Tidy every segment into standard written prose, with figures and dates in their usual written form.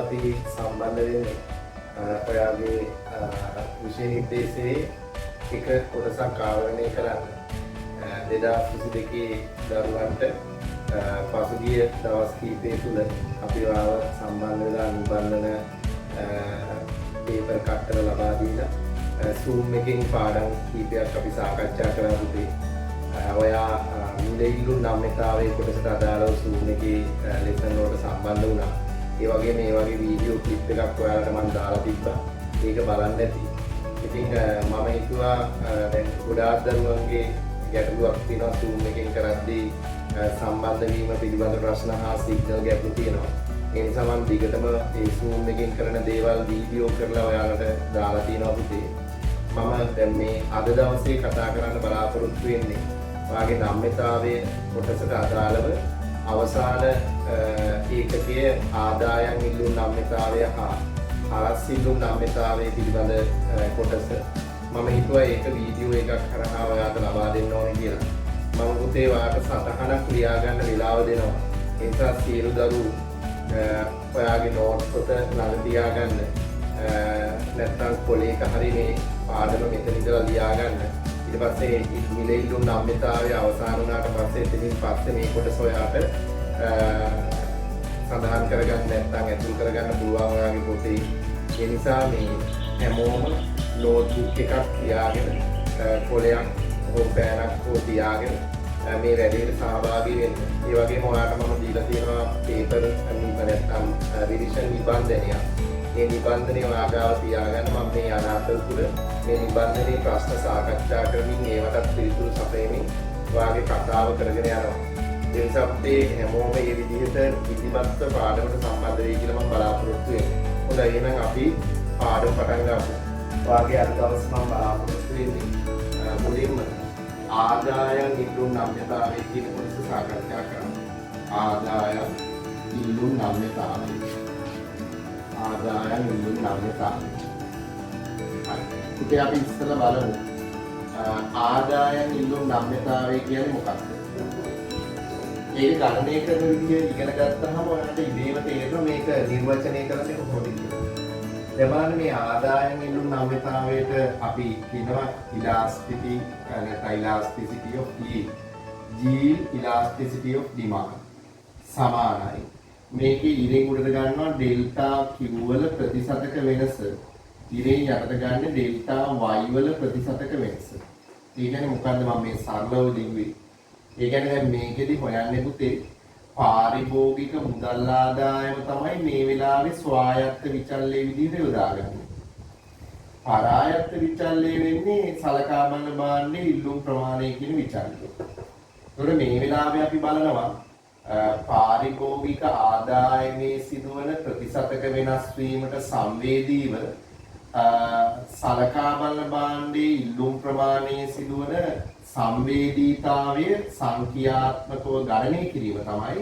අපි සම්බන්ධ වෙන්නේ ඔයාගේ විෂය නිර්දේශයේ එක කොටසක් ආවරණය කරන්න. 2022 දරුවන්ට පසුගිය දවස් කිහිපය තුළ අපි වාව සම්බන්ධ වෙලා නිබන්ධන පේපර් කට්ටර ලබා දීලා Zoom එකකින් පාඩම් කිහිපයක් අපි සාකච්ඡා කරා පුතේ. ඔයා මිලෙයිලු නම්‍යතාවයේ කොටසට අදාළව Zoom එකේ ලෙසන් වලට සම්බන්ධ වුණා. ඒ වගේ මේ වගේ වීඩියෝ ක්ලිප් එකක් ඔයාලට මම දාලා තිබ්බා. ඒක බලන්න ඇති. ඉතින් මම හිතුවා දැන් ගොඩාක් දරුවන්ගේ ගැටලුවක් තියෙනවා Zoom එකෙන් කරද්දී සම්බන්ධ වීම පිළිබඳ ප්‍රශ්න හා සිග්නල් ගැටලු තියෙනවා. ඒ නිසා මම දිගටම මේ Zoom එකෙන් කරන දේවල් වීඩියෝ කරලා ඔයාලට දාලා තියෙනවා පුතේ. මම දැන් මේ අද දවසේ කතා කරන්න බලාපොරොත්තු වෙන්නේ ඔයාගේ නම්‍යතාවයේ කොටසට අදාළව අවසාන ඒකකයේ ආදායම් ඉල්ලුම් නම්‍යතාවය හා හරස් ඉල්ලුම් නම්‍යතාවය පිළිබඳ කොටස මම හිතුවා ඒක වීඩියෝ එකක් කරලා ඔයාලට ලබා දෙන්න ඕනේ කියලා. මම පුතේ ඔයාලට සටහනක් ලියා ගන්න වෙලාව දෙනවා. ඒ නිසා සියලු දරුවෝ ඔයාගේ නෝට්ස් පොත ළඟ තියාගන්න. නැත්නම් පොලේක හරි මේ පාඩම මෙතන ඉඳලා ලියා ගන්න. ඊට පස්සේ මිලෙයිලු නම්‍යතාවය අවසන් වුණාට පස්සේ එතනින් පස්සේ මේ කොටස ඔයාට සඳහන් කරගන්න නැත්නම් ඇතුල් කරගන්න පුළුවන් ඔයාගේ පොතේ. ඒ නිසා මේ හැමෝම නෝට්බුක් එකක් තියාගෙන පොලයක් හෝ පෑනක් හෝ තියාගෙන මේ වැඩේට සහභාගී වෙන්න. ඒ වගේම ඔයාලට මම දීලා තියෙනවා පේපර් නැත්නම් රිවිෂන් නිබන්ධනයක්. මේ නිබන්ධනය ඔයාගාව තියාගන්න මම මේ අනාතල් තුල මේ නිබන්ධනයේ ප්‍රශ්න සාකච්ඡා කරමින් ඒවටත් පිළිතුරු සපයමින් ඔයාගේ කතාව කරගෙන යනවා. ඒ නිසා අපේ හැමෝම මේ විදිහට ඉදිරිපත් පාඩමට සම්බන්ධ වෙයි කියලා මම බලාපොරොත්තු වෙනවා. හොඳයි එහෙනම් අපි පාඩම පටන් ගමු. ඔයාගේ අද දවස් මම බලාපොරොත්තු වෙන්නේ මුලින්ම ආදායම් ඉල්ලුම් නම්‍යතාවයේ කියන කොටස සාකච්ඡා කරමු. ආදායම් ඉල්ලුම් නම්‍යතාවය. ආදායම් ඉල්ලුම් නම්‍යතාවය. ඉතින් අපි ඉස්සෙල්ලා බලමු ආදායම් ඉල්ලුම් නම්‍යතාවය කියන්නේ මොකක්ද? ඒක ගණනය කරන විදිය ඉගෙන ගත්තාම ඔයාලට ඉබේම තේරෙනවා මේක නිර්වචනය කරන්නේ කොහොමද කියලා. දැන් මේ ආදායම් ඉල්ලුම් නම්‍යතාවයට අපි කියනවා elasticity of yield. yield elasticity of demand සමානයි. මේකේ ඉරෙන් උඩට ගන්නවා ඩෙල්ටා Q වල ප්‍රතිශතක වෙනස. ඉරෙන් යටට ගන්න ඩෙල්ටා Y වල ප්‍රතිශතක වෙනස. ඒ කියන්නේ මොකද්ද මම මේ සරලව ලිව්වේ? ඒ කියන්නේ දැන් මේකෙදි හොයන්නේ පුතේ පාරිභෝගික මුදල් ආදායම තමයි මේ වෙලාවේ ස්වායත්ත විචල්්‍යයේ විදිහට යොදාගන්නේ. පරායත්ත විචල්්‍යය වෙන්නේ සලකා බලන භාණ්ඩයේ ඉල්ලුම් ප්‍රමාණය කියන විචල්්‍යය. ඒතකොට මේ වෙලාවේ අපි බලනවා පාරිභෝගික ආදායමේ සිදුවන ප්‍රතිශතක වෙනස් වීමට සංවේදීව සලකා බලන භාණ්ඩයේ ඉල්ලුම් ප්‍රමාණයේ සිදුවන සංවේදීතාවය සංඛ්‍යාත්මකව ගණනය කිරීම තමයි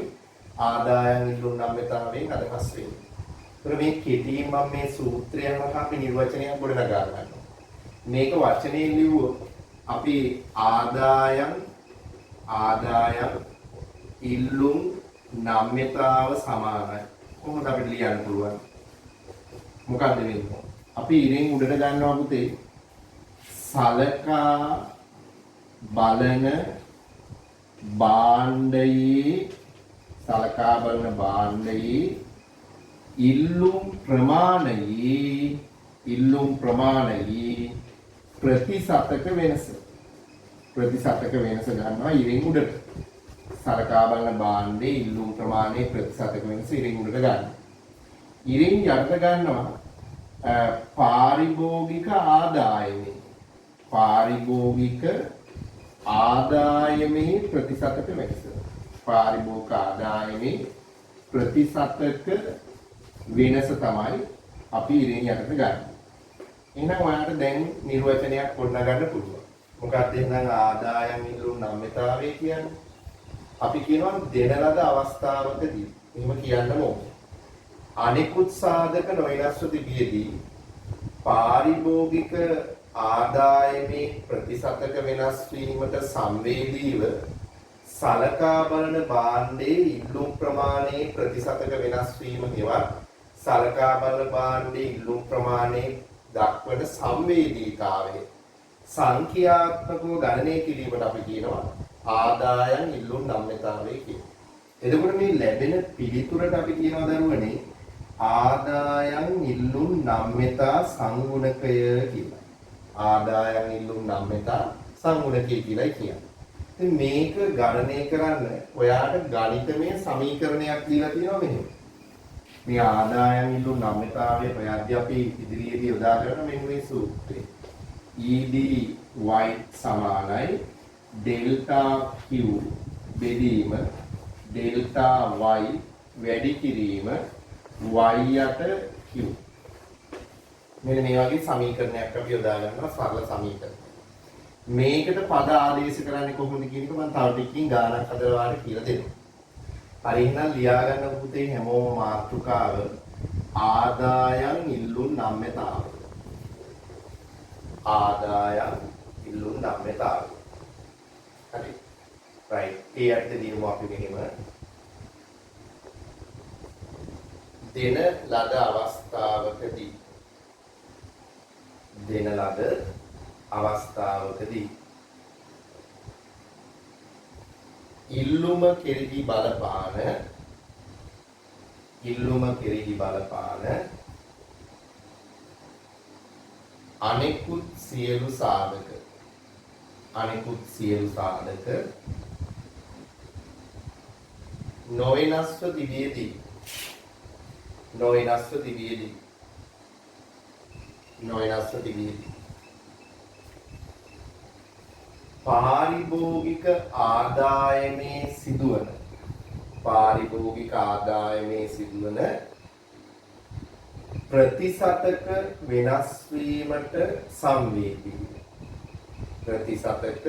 ආදායම් ඉල්ලුම් නම්‍යතාවයෙන් අදහස් වෙන්නේ. ඒතර මේ කෙටියෙන් මම මේ සූත්‍රයම අපි නිර්වචනයක් ගොඩනගා ගන්නවා. මේක වචනේ ලිව්වොත් අපි ආදායම් ඉල්ලුම් නම්‍යතාව සමානයි. කොහොමද අපිට ලියන්න පුළුවන්? මොකක්ද වෙන්නේ? අපි ඉරෙන් උඩට ගන්නවා පුතේ සලකා බලන භාණ්ඩයේ ඉල්ලුම් ප්‍රමාණයේ ප්‍රතිශතක වෙනස ගන්නවා ඉරෙන් උඩට. සලකා බලන භාණ්ඩයේ ඉල්ලුම් ප්‍රමාණයේ ප්‍රතිශතක වෙනස ඉරෙන් උඩට ගන්නවා. ඉරෙන් යට ගන්නවා පාරිභෝගික ආදායමේ ප්‍රතිශතක වෙනස. පාරිභෝගික ආදායමේ ප්‍රතිශතක වෙනස තමයි අපි ඉරෙන් යටට ගන්න. එහෙනම් ඔයාලට දැන් නිර්වචනයක් ගොඩනගන්න පුළුවන්. මොකක්ද එහෙනම් ආදායම් ඉල්ලුම් නම්‍යතාවය කියන්නේ? අපි කියනවා දෙන ලද අවස්ථාවකදී එහෙම කියන්න ඕනේ. අනිකුත් සාධක නොවෙනස්ව තිබියදී පාරිභෝගික ආදායමේ ප්‍රතිශතක වෙනස් වීමට සංවේදීව සලකා බලන භාණ්ඩයේ ඉල්ලුම් ප්‍රමාණයේ ප්‍රතිශතක වෙනස් වීම හෙවත් සලකා බල භාණ්ඩේ ඉල්ලුම් ප්‍රමාණය දක්වන සංවේදීතාවය සංඛ්‍යාත්මකව ගණනය කිරීමට අපි කියනවා ආදායම් ඉල්ලුම් නම්‍යතාවය කියලා. එතකොට මේ ලැබෙන පිළිතුරට අපි කියනවා දරුවනේ ආදායම් ඉල්ලුම් නම්‍යතා සංගුණකය කියලා. ආදායම් ඉල්ලුම් නම්‍යතා සංගුණකය කියලා කියන්නේ. ඉතින් මේක ගණනය කරන්න ඔයාට ගණිතමය සමීකරණයක් දීලා තියෙනවා මෙහෙම. මේ ආදායම් ඉල්ලුම් නම්‍යතාවය ප්‍රයත්‍ය අපි ඉදිරියේදී යොදා ගන්න මෙන්න මේ සූත්‍රය. EDY සමානයි ඩෙල්ටා Q බෙදීම ඩෙල්ටා Y වැඩි කිරීම y යට q. මෙන්න මේ වගේ සමීකරණයක් අපි යොදා ගන්නවා සරල සමීකරණ. මේකට පද ආදේශ කරන්නේ කොහොමද කියන එක මම තව ටිකකින් ගානක් හදලා ඔයාලට කියලා දෙනවා. හරි එහෙනම් ලියා ගන්න පුතේ හැමෝම මාතෘකාව ආදායම් ඉල්ලුම් නම්‍යතාව. ආදායම් ඉල්ලුම් නම්‍යතාව. හරි. right. ඒ අර්ථ දිනමු අපි මෙහෙම. දෙන ලද අවස්ථාවකදී ඉල්ලුම කෙරෙහි බලපාන අනෙකුත් සියලු සාධක නොවෙනස්ව තිබියදී පාරිභෝගික ආදායමේ සිදුවන ප්‍රතිශතක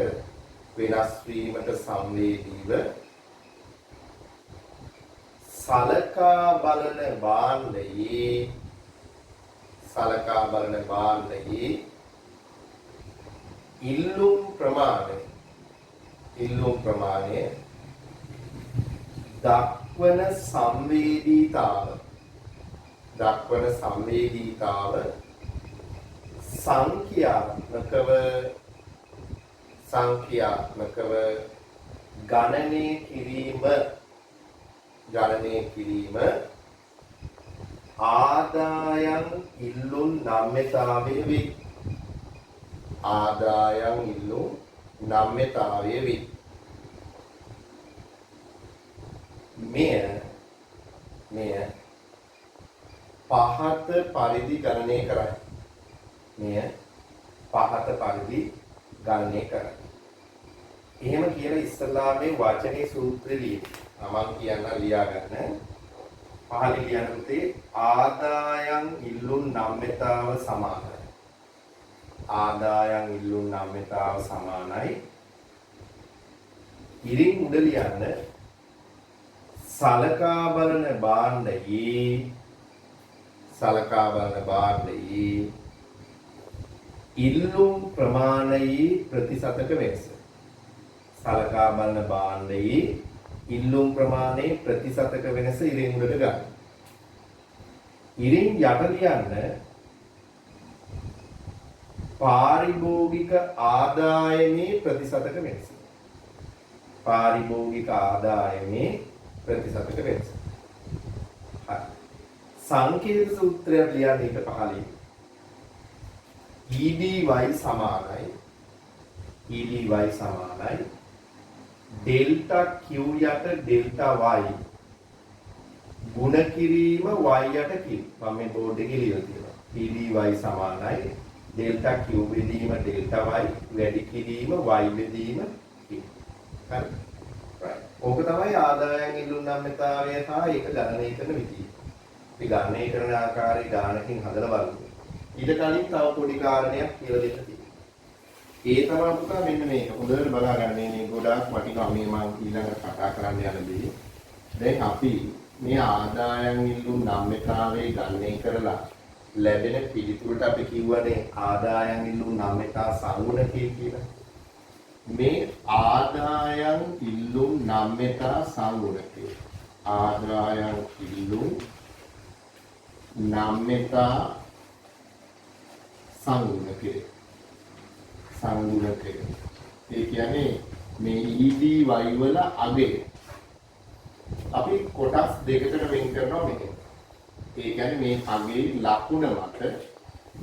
වෙනස් වීමට සංවේදීව සලකා බලන භාණ්ඩයේ ඉල්ලුම් ප්‍රමාණය දක්වන සංවේදීතාව සංඛ්‍යාත්මකව ගණනය කිරීම ආදායම් ඉල්ලුම් නම්‍යතාවය වේ. මෙය පහත පරිදි ගණනය කරයි. එහෙම කියලා ඉස්සල්ලාමේ වචනේ සූත්‍රය ලියන්න. මම කියන්න ලියා ගන්න. පහලින් ලියන්න පුතේ ආදායම් ඉල්ලුම් නම්‍යතාව සමානයි. ඉරින් උඩ ලියන්න සලකා බලන භාණ්ඩයේ ඉල්ලුම් ප්‍රමාණයේ ප්‍රතිශතක වෙනස. සලකා බලන භාණ්ඩයේ ඉල්ලුම් ප්‍රමාණයේ ප්‍රතිශතක වෙනස ඉරින් උඩට ගන්න. ඉරින් යට ලියන්න පාරිභෝගික ආදායමේ ප්‍රතිශතක වෙනස. හරි. සංකේත සූත්‍රය ලියන්න ඊට පහළින් EDY සමානයි ඩෙල්ටා Q යට ඩෙල්ටා Y ගුණ කිරීම y යට q. මම මේ බෝඩ් එකේ ලියලා තියෙනවා. EDY සමානයි ඩෙල්ටා Q බෙදීම ඩෙල්ටා Y වැඩි කිරීම y බෙදීම q. හරි. right. ඕක තමයි ආදායම් ඉල්ලුම් නම්‍යතාවය සහ ඒක ගණනය කරන විදිය. අපි ගණනය කරන ආකාරය ගානකින් හදලා බලමු. ඊට කලින් තව පොඩි කාරණයක් කියලා දෙන්න තියෙනවා. ඒ තමයි පුතා මෙන්න මේක. හොඳට බලා ගන්න මේ ගොඩාක් වටිනවා මේ මම ඊළඟට කතා කරන්න යන දේ. දැන් අපි මේ ආදායම් ඉල්ලුම් නම්‍යතාවයේ ගණනය කරලා ලැබෙන පිළිතුරට අපි කියවනේ ආදායම් ඉල්ලුම් නම්‍යතා සංගුණකය කියලා. මේ ආදායම් ඉල්ලුම් නම්‍යතා සංගුණකය. නම්‍යතා සංගුණකය. සංගුණකය. ඒ කියන්නේ මේ EDY වල අගය අපි කොටස් දෙකකට වෙන් කරනවා මෙතන. ඒ කියන්නේ මේ අගේ ලකුණ මත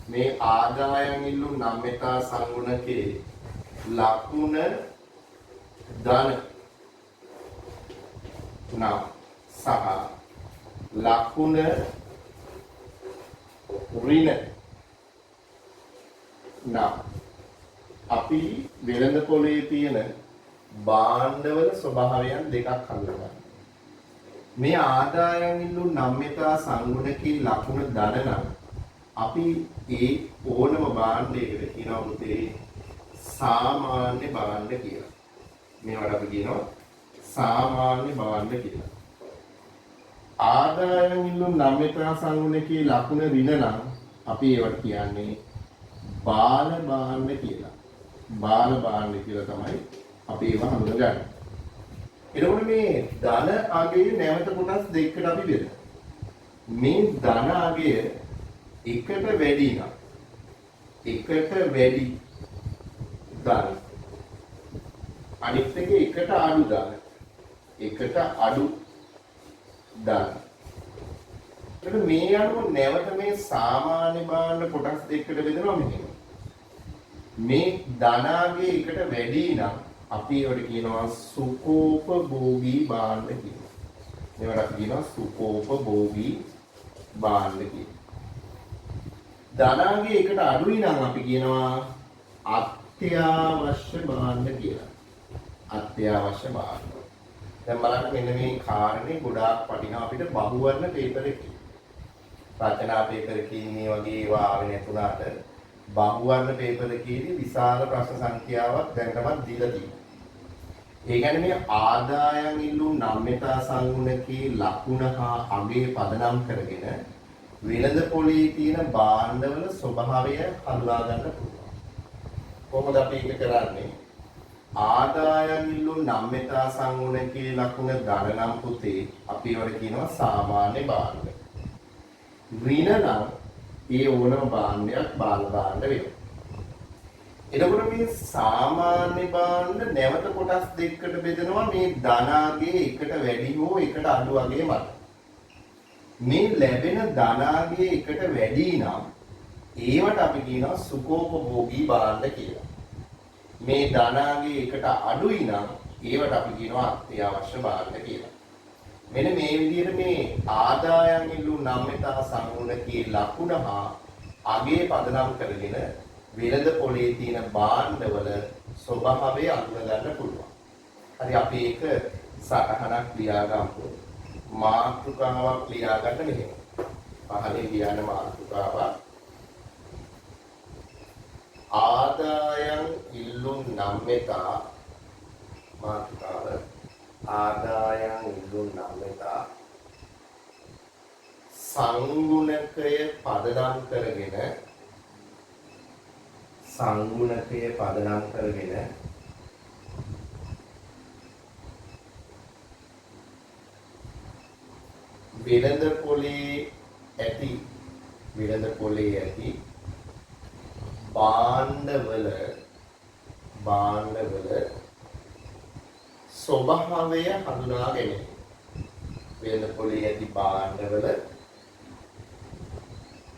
මේ ආදායම් ඉල්ලු නම්‍යතා සංගුණකේ ලකුණ ධන නම් සහ ලකුණ ඍණ නම් අපි වෙළඳ පොලේ තියෙන භාණ්ඩවල ස්වභාවයන් දෙකක් හඳුනගන්න. මේ ආදායම් ඉල්ලු නම්‍යතා සංගුණකේ ලකුණ ධන නම් අපි ඒ ඕනම භාණ්ඩයකට කියනවා පුතේ සාමාන්‍ය භාණ්ඩ කියලා. මේවට අපි කියනවා සාමාන්‍ය භාණ්ඩ කියලා. ආදායම් ඉල්ලු නම්‍යතා සංගුණකේ ලකුණ ඍණ නම් අපි ඒවට කියන්නේ බාල භාණ්ඩ කියලා. බාල භාණ්ඩ කියලා තමයි අපි ඒව හඳුනගන්නේ. එතකොට මේ ධන අගයේ නැවත කොටස් දෙකකට අපි බෙදමු. මේ ධන අගය එකට වැඩි නම් එකට වැඩි ධන අනිත් එක එකට අඩු ධන එකට අඩු ධන. එතකොට මේ අනුව නැවත මේ සාමාන්‍ය භාණ්ඩ කොටස් දෙකකට බෙදනවා මෙහෙම. මේ ධනාගේ එකට වැඩි නම් අපි ඒවට කියනවා සුකෝපභෝගී භාණ්ඩ කියලා. මේවට අපි කියනවා සුකෝපභෝගී භාණ්ඩ කියලා. ධනාගේ එකට අඩුයි නම් අපි කියනවා අත්‍යවශ්‍ය භාණ්ඩ කියලා. අත්‍යවශ්‍ය භාණ්ඩ. දැන් බලන්න මෙන්න මේ කාරණේ ගොඩාක් වටිනවා අපිට බහුවර්ණ පේපර් එකේ. රචනා පේපර් එකේ මේ වගේ ඒවා ආවේ නැතුණාට බහුවර්ණ පේපර් එකේදී විශාල ප්‍රශ්න සංඛ්‍යාවක් දැනටමත් දීලා තියෙනවා. ඒ කියන්නේ මේ ආදායම් ඉල්ලු නම්‍යතා සංගුණකේ ලකුණ හා අගය පදනම් කරගෙන වෙළඳ පොලේ තියෙන භාණ්ඩවල ස්වභාවය හඳුනා ගන්න පුළුවන්. කොහොමද අපි ඒක කරන්නේ? ආදායම් ඉල්ලු නම්‍යතා සංගුණකේ ලකුණ ධන නම් පුතේ අපි ඒවට කියනවා සාමාන්‍ය භාණ්ඩ. ඍණ නම් ඒ ඕනම භාණ්ඩයක් බාල භාණ්ඩ වෙනවා. එතකොට මේ සාමාන්‍ය භාණ්ඩ නැවත කොටස් දෙකකට බෙදනවා මේ ධනාගේ එකට වැඩි හෝ එකට අඩු වගේ මත. මේ ලැබෙන ධනාගේ එකට වැඩි නම් ඒවට අපි කියනවා සුකෝපභෝගී භාණ්ඩ කියලා. මේ ධනාගේ එකට අඩුයි නම් ඒවට අපි කියනවා අත්‍යවශ්‍ය භාණ්ඩ කියලා. මෙන්න මේ විදිහට මේ ආදායම් ඉල්ලු නම්‍යතා සංගුණකේ ලකුණ හා අගේ පදනම් කරගෙන වෙළඳ පොලේ තියෙන භාණ්ඩවල ස්වභාවය අඳුන ගන්න පුළුවන්. හරි අපි ඒක සටහනක් ලියාගමු. මාතෘකාවක් ලියා ගන්න මෙහෙම. පහලින් ලියන මාතෘකාව ආදායම් ඉල්ලු නම්‍යතා මාතෘකාව ආදායම් ඉල්ලු නම්‍යතා සංගුණකය පදනම් කරගෙන වෙළඳ පොලේ ඇති භාණ්ඩවල ස්වභාවය හඳුනා ගැනීම. වෙළඳ පොලේ ඇති භාණ්ඩවල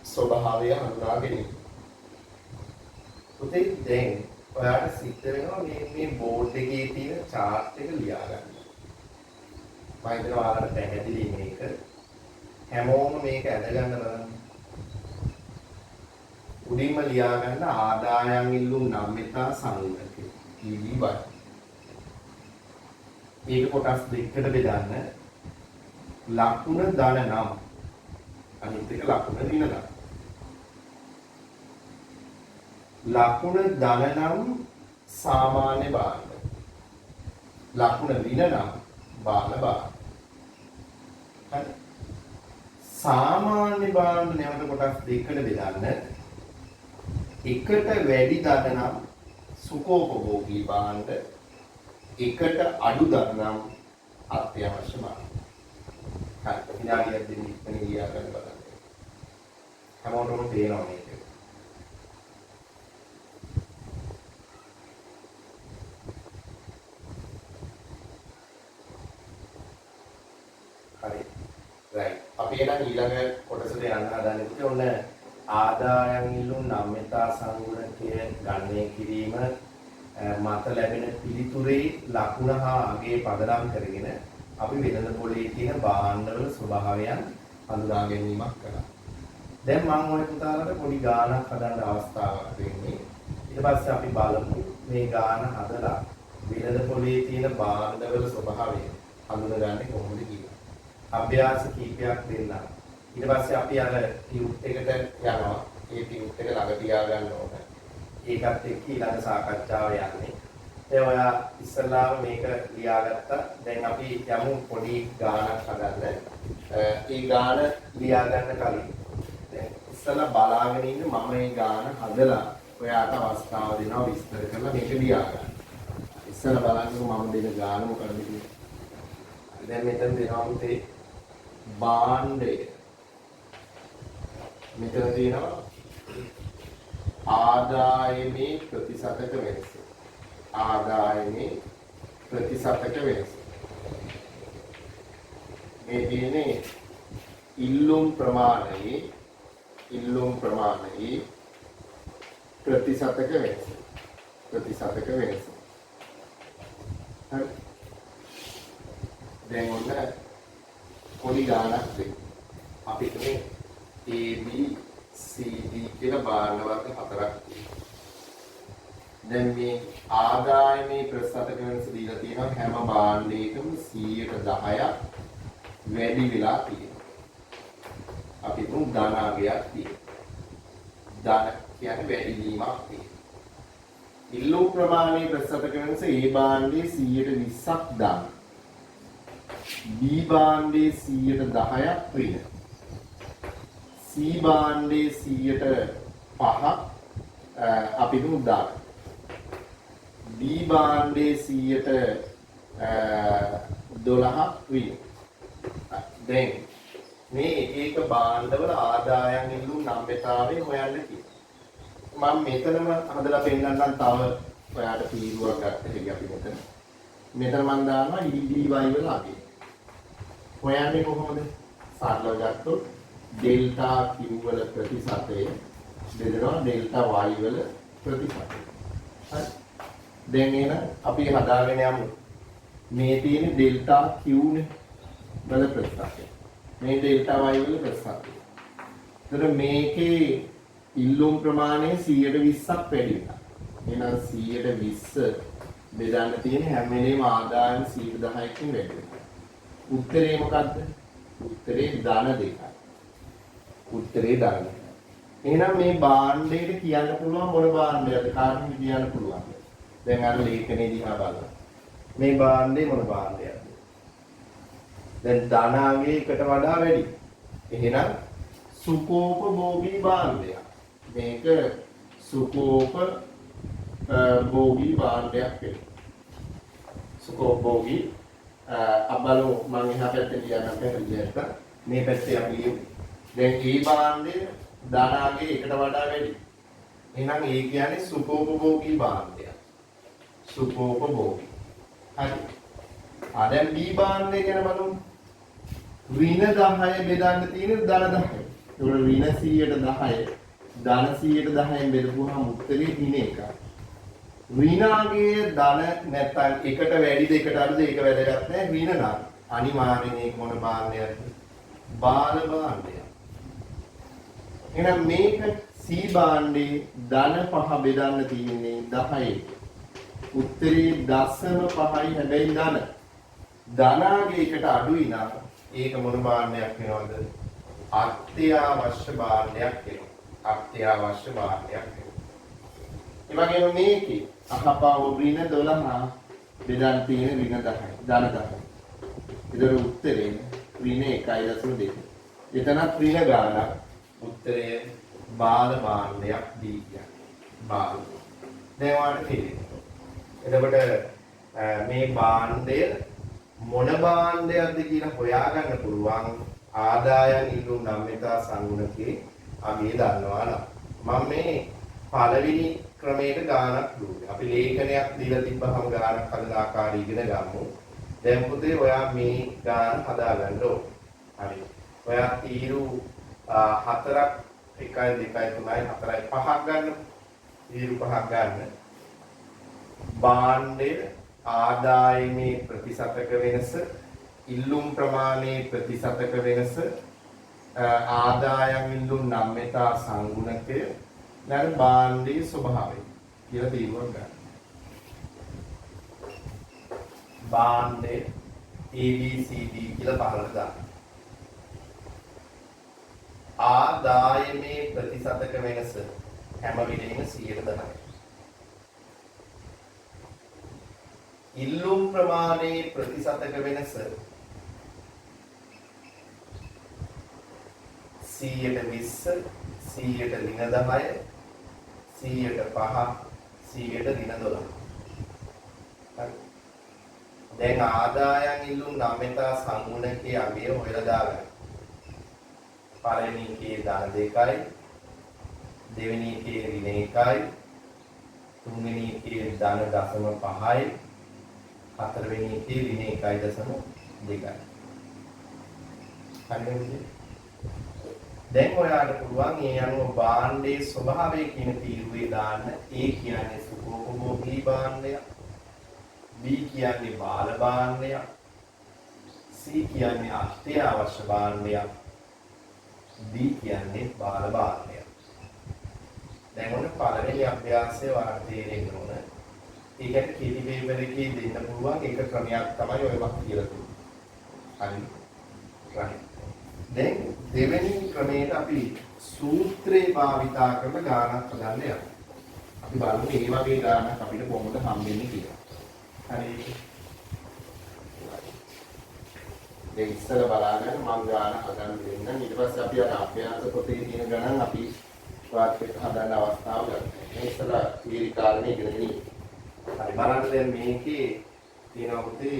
ස්වභාවය හඳුනා ගැනීම. පුතේ දැන් ඔයාලට සිද්ධ වෙනවා මේ බෝඩ් එකේ තියෙන chart එක ලියා ගන්න. මම හිතනවා ඔයාලට පැහැදිලි මේක. හැමෝම මේක අඳ ගන්න බලන්න. උඩින්ම ලියා ගන්න ආදායම් ඉල්ලු නම්‍යතා සංගුණකය EDY. ඒක කොටස් දෙකකට බෙදන්න. ලකුණ ධන නම් අනිත් එක ලකුණ ඍණ නම්. ලකුණ ධන නම් සාමාන්‍ය භාණ්ඩ. ලකුණ ඍණ නම් බාල භාණ්ඩ. හරි. සාමාන්‍ය භාණ්ඩ නැවත කොටස් දෙකකට බෙදන්න. එකට වැඩි ධන නම් සුකෝපභෝගී භාණ්ඩ. එකට අඩු ධන නම් අත්‍යවශ්‍ය භාණ්ඩ. හරි. විනාඩියක් දෙන්න ඉක්මනින් ලියා ගන්න බලන්න. හැමෝටම පේනවා මේක. හරි. right. අපි එනම් ඊළඟ කොටසට යන්න හදන්නේ ඔන්න ආදායම් ඉල්ලුම් නම්‍යතා සංගුණකය ගණනය කිරීම මත ලැබෙන පිළිතුරේ ලකුණ හා අගේ පදනම් කරගෙන අපි වෙළඳ පොලේ තියෙන භාණ්ඩවල ස්වභාවයන් හඳුනා ගැනීමක් කළා. දැන් මම ඔය පුතාලට පොඩි ගානක් හදන්න අවස්ථාවක් දෙන්නේ. ඊට පස්සේ අපි බලමු මේ ගාන හදලා වෙළඳ පොලේ තියෙන භාණ්ඩවල ස්වභාවය හඳුනගන්නේ කොහොමද කියලා. අභ්‍යාස කීපයක් දෙන්න. ඊට පස්සේ අපි අර ටියුට් එකට යනවා. ඒ ටියුට් එක ළඟ තියාගන්න ඕනේ. ඒකත් එක්ක ඊළඟ සාකච්ඡාව යන්නේ. ඒ ඔයා ඉස්සල්ලාම මේක ලියාගත්තා. දැන් අපි යමු පොඩි ගානක් හදන්න. ඒ ගාන ලියා ගන්න කලින් දැන් ඉස්සල්ලා බලාගෙන ඉන්න මම මේ ගාන හදලා ඔයාට අවස්ථාව දෙනවා විස්තර කරලා මේක ලියා ගන්න. ඉස්සල්ලා බලන්නකො මම දෙන ගාන මොකක්ද කියලා. දැන් මෙතන දෙනවා පුතේ භාණ්ඩය. මෙතන තියෙනවා ආදායමේ ප්‍රතිශතක වෙනස. ආදායමේ ප්‍රතිශතක වෙනස. මේ තියෙන්නේ ඉල්ලුම් ප්‍රමාණයේ ප්‍රතිශතක වෙනස. ප්‍රතිශතක වෙනස. හරි. දැන් ඔන්න පොඩි ගානක් දෙන්න. අපි මේ A B C D කියලා භාණ්ඩ වර්ග හතරක් තියෙනවා. දැන් මේ ආදායමේ ප්‍රතිශතක වෙනස දීලා තියෙනවා හැම භාණ්ඩයකම 10%ක් වැඩි වෙලා තියෙනවා. අපි තුන් ධනාගයක් තියෙනවා. ධන කියන්නේ වැඩි වීමක් තියෙනවා. ඉල්ලුම් ප්‍රමාණයේ ප්‍රතිශතක වෙනස A භාණ්ඩයේ 20%ක් දාන. B භාණ්ඩයේ 10%ක් ඍණ. C භාණ්ඩයේ 5%ක් අපි දුක් දාන. D භාණ්ඩයේ 12%ක් ඍණ. දැන් මේ එක භාණ්ඩවල ආදායම් ඉල්ලුම් නම්‍යතාවය හොයන්න කියනවා. මම මෙතනම හදලා පෙන්නන්නම් තව ඔයාලට තීරුවක් ගන්න හැටි අපි මෙතන මම දානවා EDY වල අගේ. හොයන්නේ කොහොමද? සරලව ගත්තොත් ඩෙල්ටා Q වල ප්‍රතිශතය දෙදෙනවා ඩෙල්ටා Y වල ප්‍රතිශතය. හරි. දැන් එන අපි හදාගෙන යමු. මේ තියෙන ඩෙල්ටා Q නේ වල ප්‍රතිශතය. මේ ඩෙල්ටා Y වල ප්‍රතිශතය. එතකොට මේකේ ඉල්ලුම් ප්‍රමාණය 120ක් වැඩි වෙනවා. එහෙනම් 120 බෙදන්න තියෙන හැම වෙලේම ආදායම 10%කින් වැඩි වෙනවා. උත්තරේ මොකද්ද? උත්තරේ ධන 2යි. උත්තරේ ධන 2යි. එහෙනම් මේ භාණ්ඩයට කියන්න පුළුවන් මොන භාණ්ඩයක්ද? කාටද කියන්න පුළුවන්? දැන් අර ලේඛනයේ දිහා බලන්න. මේ භාණ්ඩේ මොන භාණ්ඩයක්ද? දැන් ධනාගේ එකට වඩා වැඩි. එහෙනම් සුකෝපභෝගී භාණ්ඩයක්. මේක සුකෝපභෝගී භාණ්ඩයක් වෙනවා. සුකෝපභෝගී අබලෝ මම එහා පැත්තේ ලියන්න බැරියට මේ පැත්තේ අපි ලියමු. දැන් මේ භාණ්ඩය ධනාගේ එකට වඩා වැඩි. එහෙනම් ඒ කියන්නේ සුකෝපභෝගී භාණ්ඩයක්. සුකෝපභෝගී. හරි. දැන් B භාණ්ඩය ගැන බලමු. ඍණ 10 බෙදන්න තියෙන ධන 10. ඒකට ඍණ 110 ධන 110න් බෙදපුවාම උත්තරේ ඍණ 1යි. ඍණාගේ ධන නැත්නම් එකට වැඩි දෙකට අඩුද ඒක වැදගත් නැහැ. ඍණ නම් අනිවාර්යෙන් ඒක මොන භාණ්ඩයක්ද? බාල භාණ්ඩයක්. එහෙනම් මේක C භාණ්ඩේ ධන 5 බෙදන්න තියෙන්නේ 10. උත්තරේ 0.5යි හැබැයි ධන. ධනාගේ එකට අඩුයි නම් ඒක මොන භාණ්ඩයක් වෙනවද? අත්‍යවශ්‍ය භාණ්ඩයක් වෙනවා. අත්‍යවශ්‍ය භාණ්ඩයක් වෙනවා. ඒ වගේම මේකේ අහපව ඍණ 12 බෙදන්න තියෙන ඍණ 10යි. ධන 10යි. ඒතර උත්තරේ ඍණ 1.2. එතනත් ඍණ ගානක්. උත්තරය බාල භාණ්ඩයක් D කියන්නේ. බාල. දැන් ඔයාලට තේරෙනවා. එතකොට මේ භාණ්ඩය මොන භාණ්ඩයක්ද කියලා හොයාගන්න පුළුවන් ආදායම් ඉල්ලුම් නම්‍යතා සංගුණකේ අපි දන්නවා නම් මම මේ පළවෙනි ක්‍රමයට ගානක් දුන්නේ. අපි ලේඛනයක් දීලා තිබ්බහම ගානක් හදන ආකාරය ඉගෙන ගමු. දැන් පුතේ ඔයා මේ ගාන හදාගන්න ඕන. හරි. ඔයා තීරු 4ක් 1 2 3 4 5ක් ගන්න. තීරු 5ක් ගන්න. භාණ්ඩයේ ආදායමේ ප්‍රතිශතක වෙනස, ඉල්ලුම් ප්‍රමාණයේ ප්‍රතිශතක වෙනස, ආදායම් ඉල්ලුම් නම්‍යතා සංගුණකය, දැන් භාණ්ඩයේ ස්වභාවය කියලා තීරුවක් ගන්න. භාණ්ඩයේ ABCD කියලා පහළට දාන්න. ආදායමේ ප්‍රතිශතක වෙනස හැම වෙලෙම 110යි. ඉල්ලුම් ප්‍රමාණයේ ප්‍රතිශතක වෙනස 120, 100ට ඍණ 10, 100ට 5, 100ට ඍණ 12. හරි. දැන් ආදායම් ඉල්ලුම් නම්‍යතා සංගුණකයේ අගය හොයලා දාගන්න. පළවෙනි එකේ ධන 2යි, දෙවෙනි එකේ ඍණ 1යි, තුන්වෙනි එකේ ධන 0.5යි, හතරවෙනි එකේ ඍණ 1.2යි. හරිද? දැන් ඔයාලට පුළුවන් ඒ අනුව භාණ්ඩයේ ස්වභාවය කියන තීරුවේ දාන්න. A කියන්නේ සුඛෝපභෝගී භාණ්ඩයක්, B කියන්නේ බාල භාණ්ඩයක්, C කියන්නේ අත්‍යවශ්‍ය භාණ්ඩයක්, D කියන්නේ බාල භාණ්ඩයක්. දැන් ඔන්න පළවෙනි අභ්‍යාසය ඔයාලට තේරෙන්න ඕන. ඒකට කීටි පේපර් එකේ දෙන්න පුළුවන් එක ක්‍රමයක් තමයි ඔය මම කියලා දුන්නේ. හරි. දැන් දෙවෙනි ක්‍රමයට අපි සූත්‍රේ භාවිතා කරන ගානක් හදන්න යනවා. අපි බලමු මේ වගේ ගානක් අපිට කොහොමද හම්බෙන්නේ කියලා. හරි. දැන් ඉස්සර බලාගෙන මම ගාන හදන්න දෙන්නම්. ඊට පස්සේ අපි අර අභ්‍යාස පොතේ තියෙන ගණන් අපි වාක්‍යයක හදන්න අවස්ථාව ගන්නවා. මේ ඉස්සර තීරි කාරණේ ඉගෙන ගන්න. හරි බලන්න දැන් මේකේ තියෙනවා පුතේ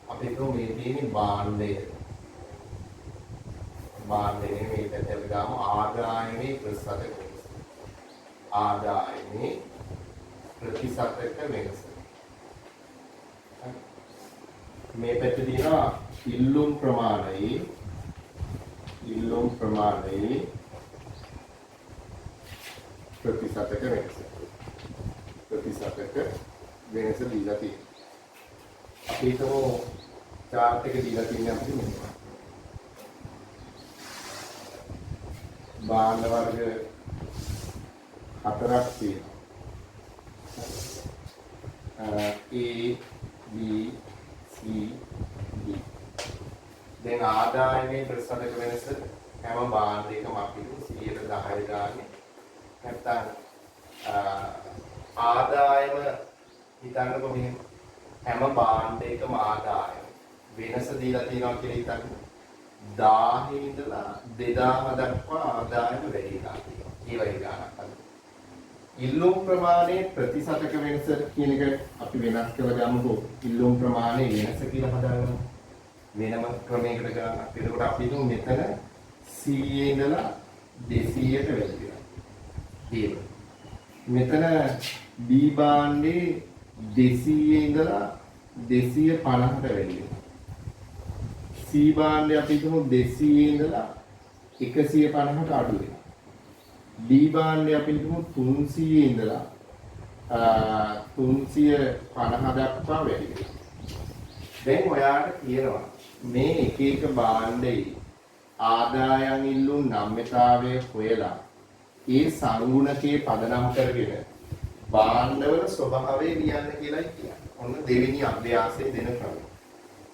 අපි හිතමු මේ තියෙන්නේ භාණ්ඩය. භාණ්ඩයේ මේ පැත්තට ගාමු ආදායමේ ප්‍රතිශතක වෙනස. ආදායමේ ප්‍රතිශතක වෙනස. මේ පැත්තේ තියෙනවා ඉල්ලුම් ප්‍රමාණයේ ප්‍රතිශතක වෙනස. ප්‍රතිශතක වෙනස දීලා තියෙනවා. අපි හිතමු chart එක දීලා තියෙන්නේ අපිට මෙන්න. භාණ්ඩ වර්ග 4ක් තියෙනවා. A, B, C, D. දැන් ආදායමේ ප්‍රතිශතක වෙනස හැම භාණ්ඩයකම අපි 110 ගානේ. නැත්නම් ආදායම හිතන්නකො මෙහෙම හැම භාණ්ඩයකම ආදායම වෙනස දීලා තියෙනවා කියලා හිතන්න. 1000 ඉඳලා 2000 දක්වා ආදායම වැඩි වෙනවා කියනවා. ඒ වගේ ගානක් අද. ඉල්ලුම් ප්‍රමාණයේ ප්‍රතිශතක වෙනස කියන එක අපි වෙනස් කරලා ගමුකෝ. ඉල්ලුම් ප්‍රමාණයේ වෙනස කියලා හදාගමු. වෙනම ක්‍රමයකට ගන්න. එතකොට අපි හිතමු මෙතන 100 ඉඳලා 200ට වැඩි වෙනවා. ඒක. මෙතන B භාණ්ඩේ 200 ඉඳලා 250ට වැඩි වෙනවා. C භාණ්ඩේ අපි හිතමු 200 ඉඳලා 150ට අඩු වෙනවා. D භාණ්ඩේ අපි හිතමු 300 ඉඳලා 350 දක්වා වැඩි වෙනවා. දැන් ඔයාලට කියනවා මේ එක එක භාණ්ඩේ ආදායම් ඉල්ලුම් නම්‍යතාවය හොයලා ඒ සංගුණකයේ පදනම් කරගෙන භාණ්ඩවල ස්වභාවය ලියන්න කියලායි කියන්නේ. ඔන්න දෙවෙනි අභ්‍යාසයේ දෙන ක්‍රමය.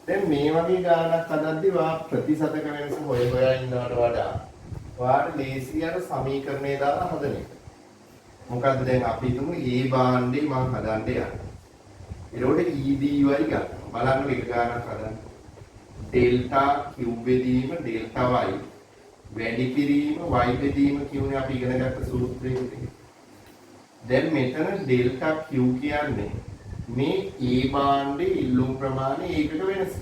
දැන් මේ වගේ ගානක් හදද්දී වා ප්‍රතිශතක වෙනස හොයලා ඉන්නවට වඩා වාට ලේසි අර සමීකරණය දාලා හදන එක. මොකද්ද දැන් අපි හිතමු A භාණ්ඩේ මම හදන්න යනවා. ඒකට EDY ගන්න. බලන්න එක ගානක් හදන්න. ඩෙල්ටා Q බෙදීම ඩෙල්ටා Y වැඩි කිරීම y බෙදීම කියුනේ අපි ඉගෙන ගත්ත සූත්‍රයේ. දැන් මෙතන ඩෙල්ටා Q කියන්නේ මේ A භාණ්ඩේ ඉල්ලුම් ප්‍රමාණය ඒකක වෙනස.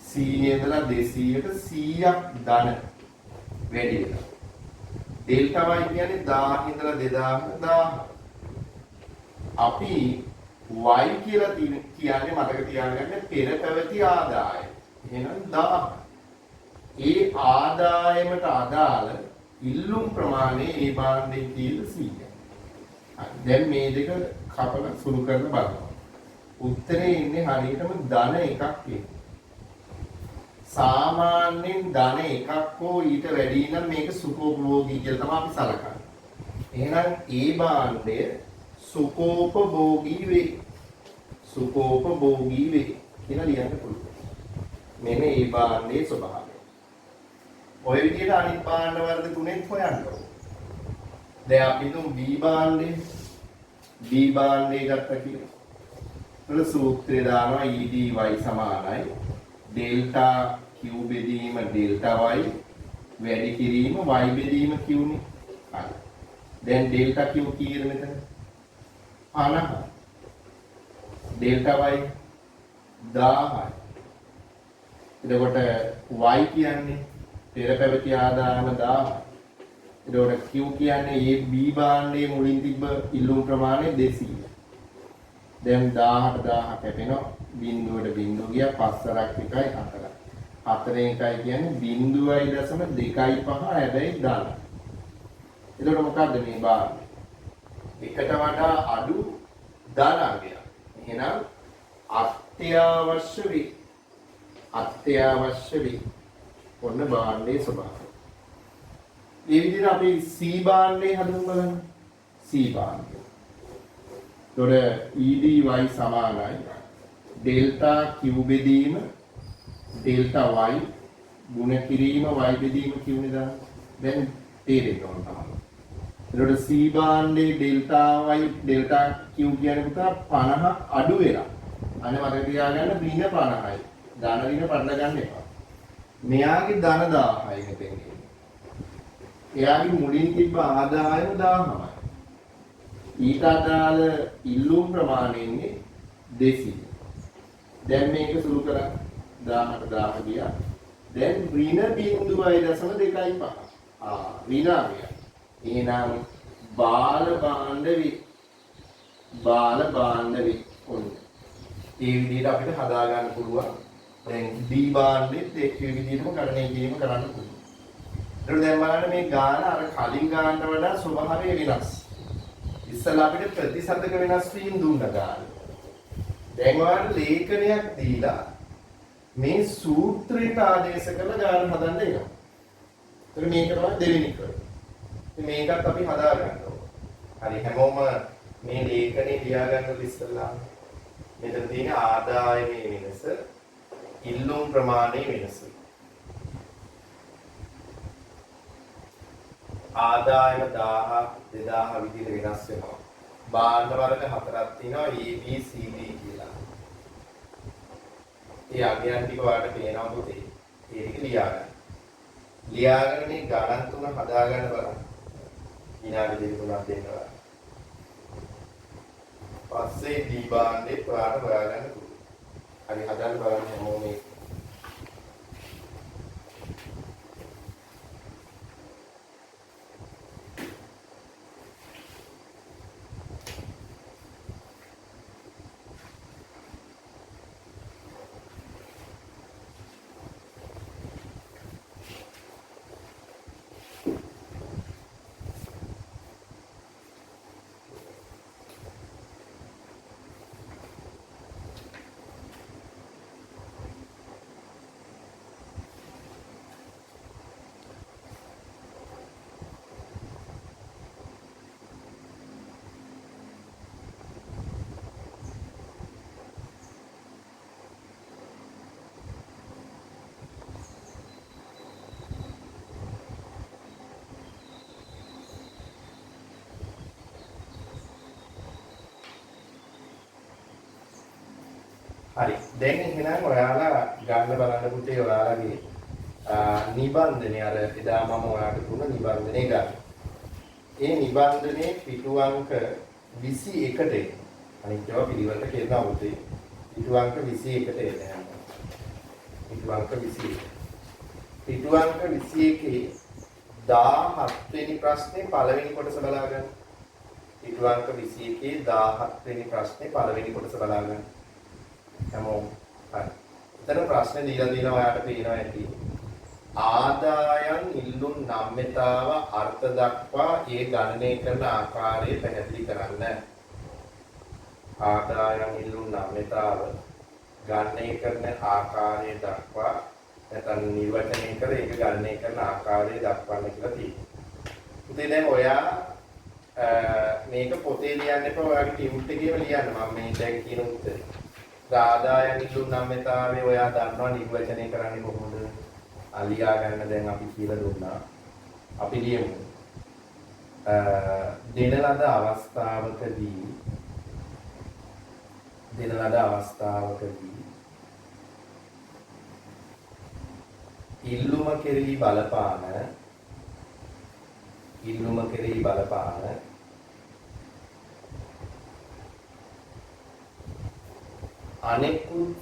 100 ඉඳලා 200ට 100ක් ධන වැඩි වෙනවා. ඩෙල්ටා y කියන්නේ 1000 ඉඳලා 2000 අපි y කියලා කියන්නේ මතක තියාගන්න පෙර පැවති ආදායම. එහෙනම් 1000. ඒ ආදායමට අදාළ ඉල්ලුම් ප්‍රමාණය ඒ භාණ්ඩයේ තියෙන 100. හරි. දැන් මේ දෙක කපලා සුළු කරලා බලනවා. උත්තරේ ඉන්නේ හරියටම ධන එකක් තියෙනවා. සාමාන්‍යයෙන් ධන එකක් හෝ ඊට වැඩි නම් මේක සුඛෝපභෝගී කියලා තමයි අපි සලකන්නේ. එහෙනම් ඒ භාණ්ඩය සුඛෝපභෝගී වේ. සුඛෝපභෝගී වේ කියලා ලියන්න පුළුවන්. මෙන්න ඒ භාණ්ඩයේ ස්වභාවය. ඔය විදිහට අනිත් භාණ්ඩ වර්ග තුනෙන් හොයන්න ඕනේ. දැන් අපි තුමු B භාණ්ඩේ ගත්තා කියලා. වල සූත්‍රය දානවා EDY සමානයි ඩෙල්ටා Q බෙදීම ඩෙල්ටා y වැඩි කිරීම y බෙදීම q නේ. හරි. දැන් ඩෙල්ටා q කීයද මෙතන? 50. Delta y 1000යි. එතකොට y කියන්නේ පෙර පැවති ආදායම 1000යි. එතකොට q කියන්නේ මේ B භාණ්ඩයේ මුලින් තිබ්බ ඉල්ලුම් ප්‍රමාණය 200. දැන් 1000ට 1000 කැපෙනවා. බිඳුවට බිඳුව ගියා 5 1යි 4යි. 4 1යි කියන්නේ 0.25 හැබැයි ධන. එතකොට මොකද්ද මේ භාණ්ඩය? එකට වඩා අඩු ධනංගයක්. එහෙනම් අත්‍යවශ්‍ය වේ. අත්‍යවශ්‍ය වේ. ඔන්න භාණ්ඩයේ ස්වභාවය. මේ විදිහට අපි C භාණ්ඩේ හදමු බලන්න. C භාණ්ඩය. එතකොට EDY සමානයි ඩෙල්ටා Q බෙදීම ඩෙල්ටා y ගුණ කිරීම y බෙදීම කියුනේ දාන්න. දැන් තේරෙන්න ඕන තමයි. එතකොට C භාණ්ඩේ ඩෙල්ටා y ඩෙල්ටා Q කියන්නේ පුතා 50ක් අඩු වෙලා. අනේ මතක තියාගන්න ඍණ 50යි. ධන ඍණ පටල ගන්න එපා. මෙයාගේ ධන 1000යි මෙතෙන් ඉන්නේ. එයාගේ මුලින් තිබ්බ ආදායම 1000යි. ඊට අදාළ ඉල්ලුම් ප්‍රමාණය ඉන්නේ 200. දැන් මේක සුළු කරා 1000ට 1000 ගියා. දැන් ඍණ 0.25. ඍණ ආවිය. එහෙනම් බාල භාණ්ඩ වේ. බාල භාණ්ඩ වේ. ඔන්න. ඒ විදිහට අපිට හදා ගන්න පුළුවන්. දැන් D භාණ්ඩෙත් ඒ විදිහටම කරණය කිරීම කරන්න පුළුවන්. ඒකට දැන් බලන්න මේ ගාන අර කලින් ගානට වඩා ස්වභාවය වෙනස්. ඉස්සලා අපිට ප්‍රතිශතක වෙනස් වීම දුන්න ගාන. දැන් ඔයාලට ලේඛනයක් දීලා මේ සූත්‍රයට ආදේශ කරලා ගාන හදන්න එනවා. ඒක මේක තමයි දෙවෙනි ක්‍රමය. ඉතින් මේකත් අපි හදා ගන්න ඕනේ. හරි හැමෝම මේ ලේඛනේ ලියා ගන්න ඉස්සලා මෙතන තියෙන ආදායමේ වෙනස, ඉල්ලුම් ප්‍රමාණයේ වෙනස. ආදායම 1000 2000 විදිහට වෙනස් වෙනවා. භාණ්ඩ වර්ග හතරක් තියෙනවා A B C D කියලා. ඒ අගයන් ටික ඔයාලට පේනවා පුතේ. ඒ ටික ලියා ගන්න. ලියාගෙන මේ ගණන් තුන හදා ගන්න බලන්න. විනාඩි 2-3ක් දෙන්න බලන්න. පස්සේ D භාණ්ඩේ ඔයාලට හොයාගන්න පුළුවන්. හරි හදන්න බලන්න හැමෝම මේක. හරි. දැන් එහෙනම් ඔයාලා ගන්න බලන්න පුතේ ඔයාලගේ නිබන්ධනය අර එදා මම ඔයාලට දුන්න නිබන්ධනය ගන්න. ඒ නිබන්ධනයේ පිටු අංක 21ට එන්න. අනිත් ඒවා පිළිවෙලට කියනවා පුතේ. පිටු අංක 21ට එන්න. පිටු අංක 21. පිටු අංක 21 17 වෙනි ප්‍රශ්නේ පළවෙනි කොටස බලා ගන්න. ඊට අංක 21 17 වෙනි ප්‍රශ්නේ පළවෙනි කොටස බලා ගන්න. හැමෝම හරි. එතන ප්‍රශ්නේ දීලා දිනවා ඔයාලට පේනවා ඇති. ආදායම් ඉල්ලුම් නම්‍යතාව අර්ථ දක්වා ඒ ගණනය කරන ආකාරය පැහැදිලි කරන්න. ආදායම් ඉල්ලුම් නම්‍යතාව ගණනය කරන ආකාරය දක්වා නැත්නම් නිර්වචනය කර ඒක ගණනය කරන ආකාරය දක්වන්න කියලා තියෙනවා. ඉතින් දැන් ඔයා මේක පොතේ ලියන්න එපා ඔයාගේ ටියුට් එකේම ලියන්න. මම මේ දැන් කියන උත්තරේ. ආදායම් ඉල්ලුම් නම්‍යතාවේ ඔයා දන්නවා නිර්වචනය කරන්නේ කොහොමද? අලියා ගන්න දැන් අපි කියලා දුන්නා. අපි ලියමු. දෙන ලද අවස්ථාවකදී ඉල්ලුම කෙරෙහි බලපාන අනෙකුත්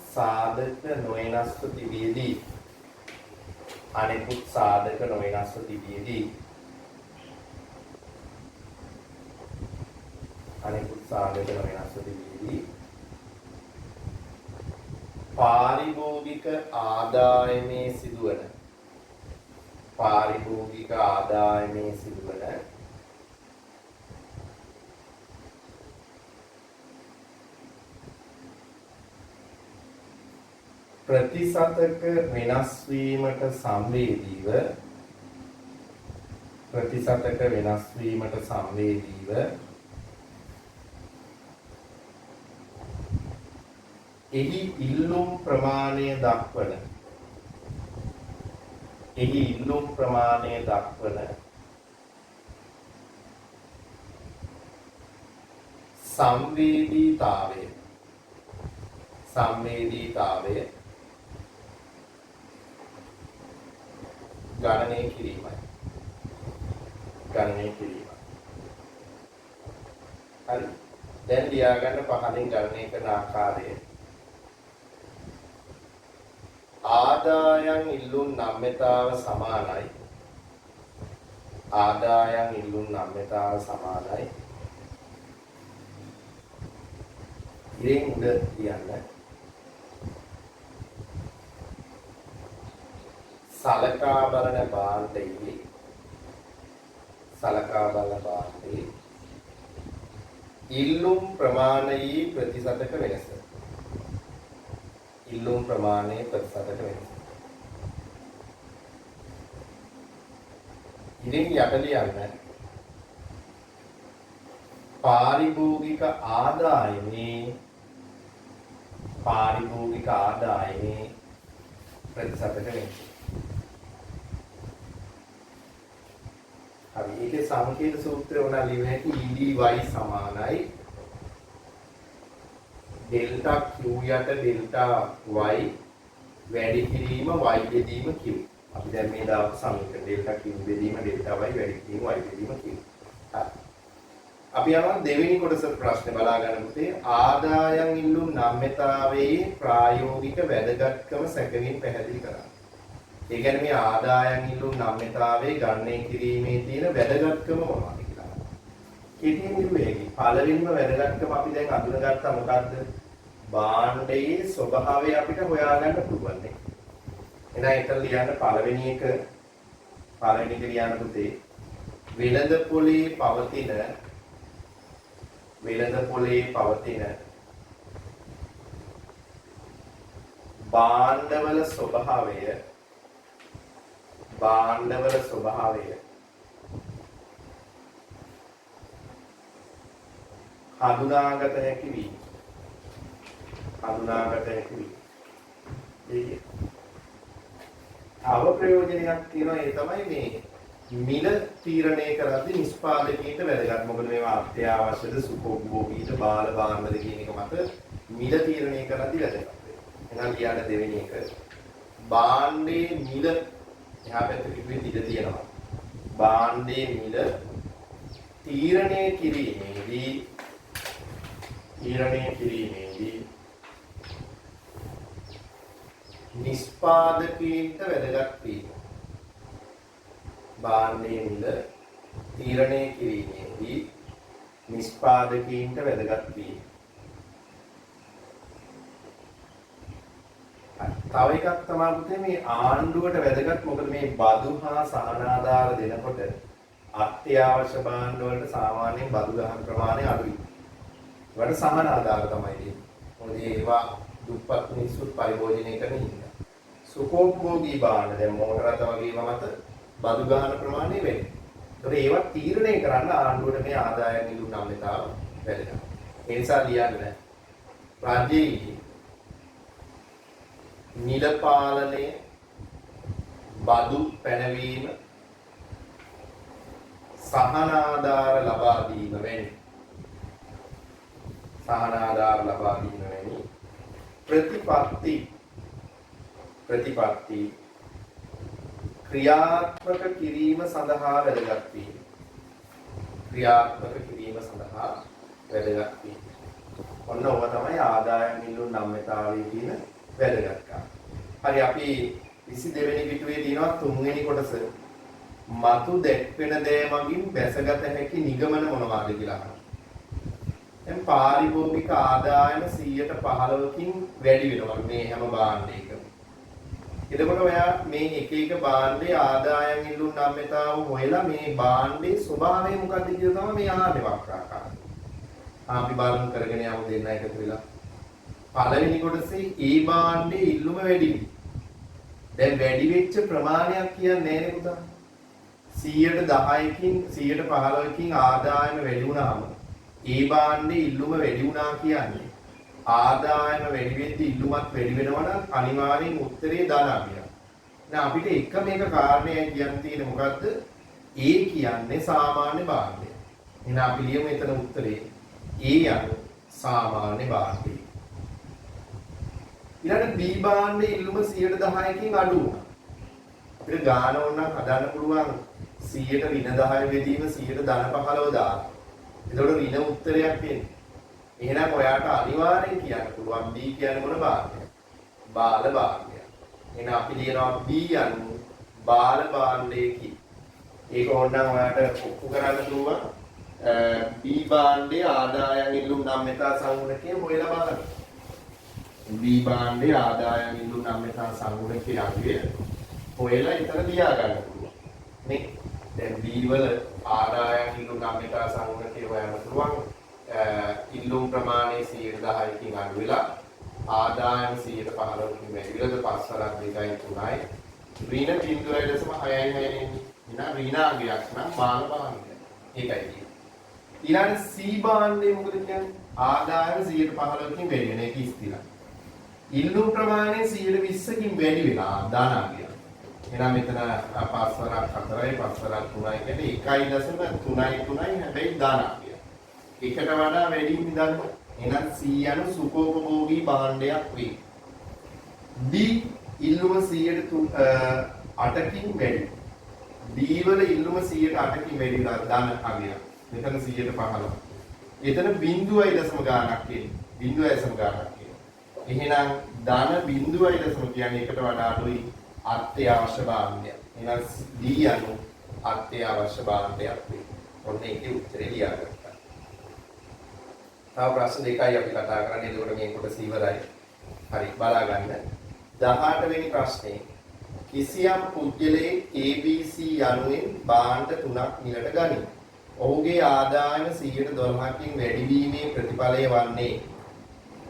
සාධක නොවෙනස්ව තිබියදී පාරිභෝගික ආදායමේ සිදුවන ප්‍රතිශතක වෙනස් වීමට සංවේදීව එහි ඉල්ලුම් ප්‍රමාණය දක්වන සංවේදීතාවය ගණනය කිරීමයි. හරි. දැන් ලියාගන්න පහලින් ගණනය කරන ආකාරය. ආදායම් ඉල්ලුම් නම්‍යතාව සමානයි. ඉතින් උඩ කියන්න. සලකා බලන භාණ්ඩයේ ඉල්ලුම් ප්‍රමාණයේ ප්‍රතිශතක වෙනස. ඉතින් යට ලියන්න. පාරිභෝගික ආදායමේ ප්‍රතිශතක වෙනස. හරි. ඒකේ සමකීර්ණ සූත්‍රය උනා ලියන හැටි EDY සමානයි ඩෙල්ටා Q යට ඩෙල්ටා y වැඩි කිරීම y බෙදීම Q. අපි දැන් මේ දාපු සමීකරණ ඩෙල්ටා Q බෙදීම ඩෙල්ටා y වැඩි කිරීම y බෙදීම Q. හරි. අපි යනවා දෙවෙනි කොටස ප්‍රශ්නේ බලා ගන්න පුතේ. ආදායම් ඉල්ලුම් නම්‍යතාවයේ ප්‍රායෝගික වැදගත්කම සැකවින් පැහැදිලි කරන්න. ඒ කියන්නේ මේ ආදායම් ඉල්ලුම් නම්‍යතාවයේ ගණනය කිරීමේ තියෙන වැදගත්කම මොනවද කියලා. කෙටියෙන් කිව්වේ පළවෙනිම වැදගත්කම අපි දැන් අඳුනගත්තා මොකද්ද? භාණ්ඩයේ ස්වභාවය අපිට හොයාගන්න පුළුවන් නේ. එහෙනම් ඒක ලියන්න පළවෙනි එක ලියන්න පුතේ. වෙළඳ පොලේ පවතින භාණ්ඩවල ස්වභාවය හඳුනාගත හැකි වී තව ප්‍රයෝජනයක් තියෙනවා. ඒ තමයි මේ මිල තීරණය කරද්දී නිෂ්පාදකීන්ට වැදගත්. මොකද මේවා අත්‍යවශ්‍යද සුඛෝපභෝගීද බාල භාණ්ඩද කියන එක මත මිල තීරණය කරද්දී වැදගත්. එහෙනම් ලියන්න දෙවෙනි එක. භාණ්ඩයේ මිල එහා පැත්තේ කිව්වේ ඉඳ තියෙනවා. භාණ්ඩයේ මිල තීරණය කිරීමේදී නිෂ්පාදකීන්ට වැදගත් වීම. භාණ්ඩයේ මිල තීරණය කිරීමේදී නිෂ්පාදකීන්ට වැදගත් වීම. තව එකක් තමයි පුතේ මේ ආණ්ඩුවට වැදගත්. මොකද මේ බදු හා සහනාධාර දෙනකොට අත්‍යවශ්‍ය භාණ්ඩ වලට සාමාන්‍යයෙන් බදු ගහන ප්‍රමාණය අඩුයි. ඒවට සහනාධාර තමයි දෙන්නේ. මොකද ඒවා දුප්පත් මිනිස්සුත් පරිභෝජනය කරන හින්දා. සුඛෝපභෝගී භාණ්ඩ දැන් මෝටර රථ වගේ මත බදු ගහන ප්‍රමාණය වැඩි. ඒකට ඒවා තීරණය කරන්න ආණ්ඩුවට මේ ආදායම් නිලු නම්‍යතාව වැදගත්. ඒ නිසා ලියන්න රාජ්‍යයේ නිල පාලනය බදු පැනවීම සහනාධාර ලබා දීම වැනි ප්‍රතිපත්ති ක්‍රියාත්මක කිරීම සඳහා වැදගත් වීම. ඔන්න ඔබ තමයි ආදායම් නිලුන් නම්‍යතාවයේ තියෙන වැදගත්කම. හරි අපි 22 වෙනි පිටුවේ තියෙනවා 3 වෙනි කොටස. මතු දැක්වෙන දේ මගින් බැසගත හැකි නිගමන මොනවාද කියලා අහනවා. දැන් පාරිභෝගික ආදායම 15%කින් වැඩි වෙනවා මේ හැම භාණ්ඩයකම. එතකොට ඔයා මේ එක එක භාණ්ඩේ ආදායම් නිලුන් නම්‍යතාව හොයලා මේ භාණ්ඩේ ස්වභාවය මොකක්ද කියලා තමයි මේ ආහාර වක්‍රාකාරය. අපි බලමු කරගෙන යමු දෙන්න එකතු වෙලා. පළවෙනි කොටසේ ඒ භාණ්ඩේ ඉල්ලුම වැඩි. දැන් වැඩි වෙච්ච ප්‍රමාණයක් කියන්නේ නෑනේ පුතා. 10%කින් 15%කින් ආදායම වැඩි වුණාම ඒ භාණ්ඩේ ඉල්ලුම වැඩි වුණා කියන්නේ ආදායම වැඩි වෙද්දී ඉල්ලුමත් වැඩි වෙනවා නම් අනිවාර්යෙන් උත්තරේ ධනාභිය. දැන් අපිට එකම එක කාරණයක් කියන්න තියෙන්නේ මොකද්ද? ඒ කියන්නේ සාමාන්‍ය භාණ්ඩය. එහෙනම් අපි ලියමු එතන උත්තරේ. ඒ යනු සාමාන්‍ය භාණ්ඩය. ඊළඟ B භාණ්ඩයේ ඉල්ලුම 10%කින් අඩු වුණා. අපිට ගාන ඕන නම් හදන්න පුළුවන් 100ට ඍණ 10 බෙදීම 100ට ධන 15 දාන්න. එතකොට ඍණ උත්තරයක් එන්නේ. එහෙනම් ඔයාට අනිවාර්යෙන් කියන්න පුළුවන් B කියන්නේ මොන භාණ්ඩයද? බාල භාණ්ඩය. එහෙනම් අපි ලියනවා B යනු බාල භාණ්ඩයකි. ඒක ඕනනම් ඔයාට ඔප්පු කරන්න පුළුවන්. B භාණ්ඩයේ ආදායම් ඉල්ලුම් නම්‍යතා සංගුණකය හොයලා බලන්න. B භාණ්ඩයේ ආදායම් ඉල්ලුම් නම්‍යතා සංගුණකය අගය හොයලා ඉතල ලියා ගන්න පුළුවන්. මේ දැන් B වල ආදායම් ඉල්ලුම් නම්‍යතා සංගුණකය හොයන්න පුළුවන්. ඉල්ලුම් ප්‍රමාණය 10%කින් අඩු වෙලා ආදායම 15%කින් වැඩි වෙලාද 5.2යි 3යි ඍණ 0.6යි එන්නේ. ඊළඟ ඍණාංගයක් නම් බාල භාණ්ඩය. ඒකයි කියන්නේ. ඊළඟ C භාණ්ඩය මොකද කියන්නේ? ආදායම 15%කින් වැඩි වෙන එක ස්ථිරයි. ඉල්ලුම් ප්‍රමාණය 20%කින් වැඩි වෙලා ධනාභිය. එහෙනම් මෙතන 5.4යි 5.3යි කියන්නේ 1.33යි හැබැයි ධනාභිය. එකට වඩා වැඩි නිදන්න. එහෙනම් C යනු සුඛෝපභෝගී භාණ්ඩයක් වේ. D ඉල්ලුම 8කින් වැඩි. D වල ඉල්ලුම 8කින් වැඩි ධන අගය. මෙතන 115. එතන බිඳුවයි දශම ගාණක් කියන්නේ. බිඳුවයි දශම ගාණක් කියන්නේ. එහෙනම් ධන බිඳුවයි දශම කියන්නේ එකට වඩා අඩුයි අත්‍යවශ්‍ය භාණ්ඩය. එහෙනම් D යනු අත්‍යවශ්‍ය භාණ්ඩයක් වේ. ඔන්න ඒකේ උත්තරේ ලියාගන්න. තව ප්‍රශ්න දෙකයි අපි කතා කරන්නේ. එතකොට මේ කොටස ඉවරයි. හරි බලා ගන්න. 18 වෙනි ප්‍රශ්නේ කිසියම් පුද්ගලයෙක් ABC යනුවෙන් භාණ්ඩ 3ක් මිලට ගනී. ඔහුගේ ආදායම 12%කින් වැඩි වීමේ ප්‍රතිඵලය වන්නේ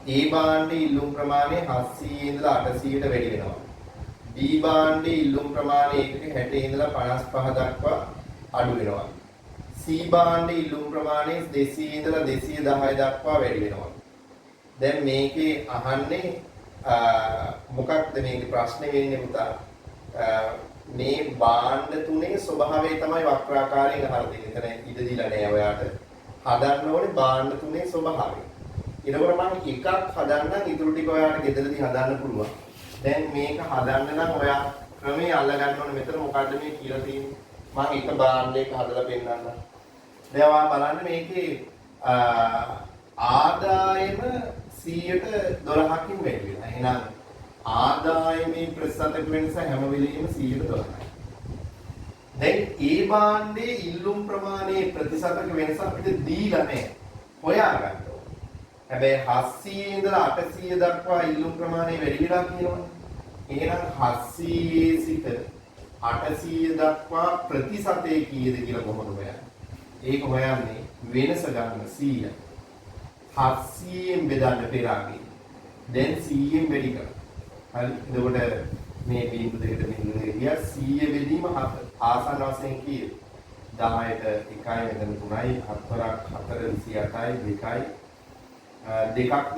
A භාණ්ඩයේ ඉල්ලුම් ප්‍රමාණය 700 ඉඳලා 800ට වැඩි වෙනවා. B භාණ්ඩයේ ඉල්ලුම් ප්‍රමාණය 160 ඉඳලා 55 දක්වා අඩු වෙනවා. C භාණ්ඩයේ ඉල්ලුම් ප්‍රමාණය 200 ඉඳලා 210 දක්වා වැඩි වෙනවා. දැන් මේකේ අහන්නේ මොකක්ද මේකේ ප්‍රශ්නේ වෙන්නේ පුතා? මේ භාණ්ඩ තුනේ ස්වභාවය තමයි වක්‍රාකාරයෙන් අහලා දෙන්නේ. එතන ඉඩ දීලා නෑ ඔයාට. හදන්න ඕනේ භාණ්ඩ තුනේ ස්වභාවය. ඊළඟට මම එකක් හදන්නම් ඉතුරු ටික ඔයාට ගෙදරදී හදන්න පුළුවන්. දැන් මේක හදන්න නම් ඔයා ක්‍රමයේ අල්ල ගන්න ඕනේ. මෙතන මොකද්ද මේ කියලා තියෙන්නේ? මම එක භාණ්ඩයක හදලා පෙන්නන්නම්. දැන් ඔයා බලන්න මේකේ ආදායම 12%කින් වැඩි වෙනවා. එහෙනම් ආදායමේ ප්‍රතිශතක වෙනස හැම වෙලෙම 12%යි. දැන් ඒ භාණ්ඩයේ ඉල්ලුම් ප්‍රමාණයේ ප්‍රතිශතක වෙනස අපිට දීලා නැහැ. හොයාගන්න ඕනේ. හැබැයි 700 ඉඳලා 800 දක්වා ඉල්ලුම් ප්‍රමාණය වැඩි වෙලා කියනවනේ. එහෙනම් 700 සිට 800 දක්වා ප්‍රතිශතයේ කීයද කියලා කොහොමද හොයන්නේ? ඒක හොයන්නේ වෙනස ගන්න 100. 700ෙන් බෙදන්න පෙරාගේ. දැන් 100ෙන් වැඩි කරා. හරි. එතකොට මේ බිඳු දෙකට බිඳු දෙක ගියා 100 බෙදීම 7. ආසන්න වශයෙන් කීයද? 10ට 1යි මෙතන 3යි 4ක් 4 28යි 2යි දෙකක්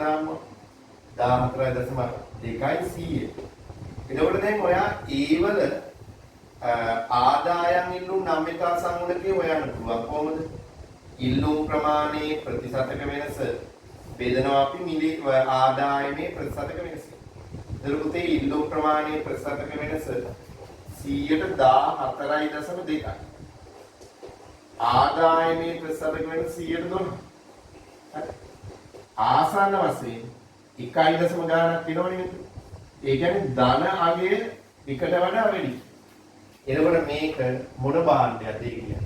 දාන්න 14.2යි 100. එතකොට දැන් ඔයා ඒ වල ආදායම් ඉල්ලුම් නම්‍යතා සංගුණකේ හොයන්න පුළුවන් කොහොමද? ඉල්ලුම් ප්‍රමාණයේ ප්‍රතිශතක වෙනස බෙදනවා අපි මිලි ආදායමේ ප්‍රතිශතක වෙනස. දරුපතේ ඉල්ලුම් ප්‍රමාණයේ ප්‍රතිශතක වෙනස 114.2යි. ආදායමේ ප්‍රතිශතක වෙනස 112. ආසන්න වශයෙන් 1.0 ගානක් වෙනවනේ නේද? ඒ කියන්නේ ධන අගය එකට වඩා වැඩි. එතකොට මේක මොන භාණ්ඩයක්ද කියන්නේ?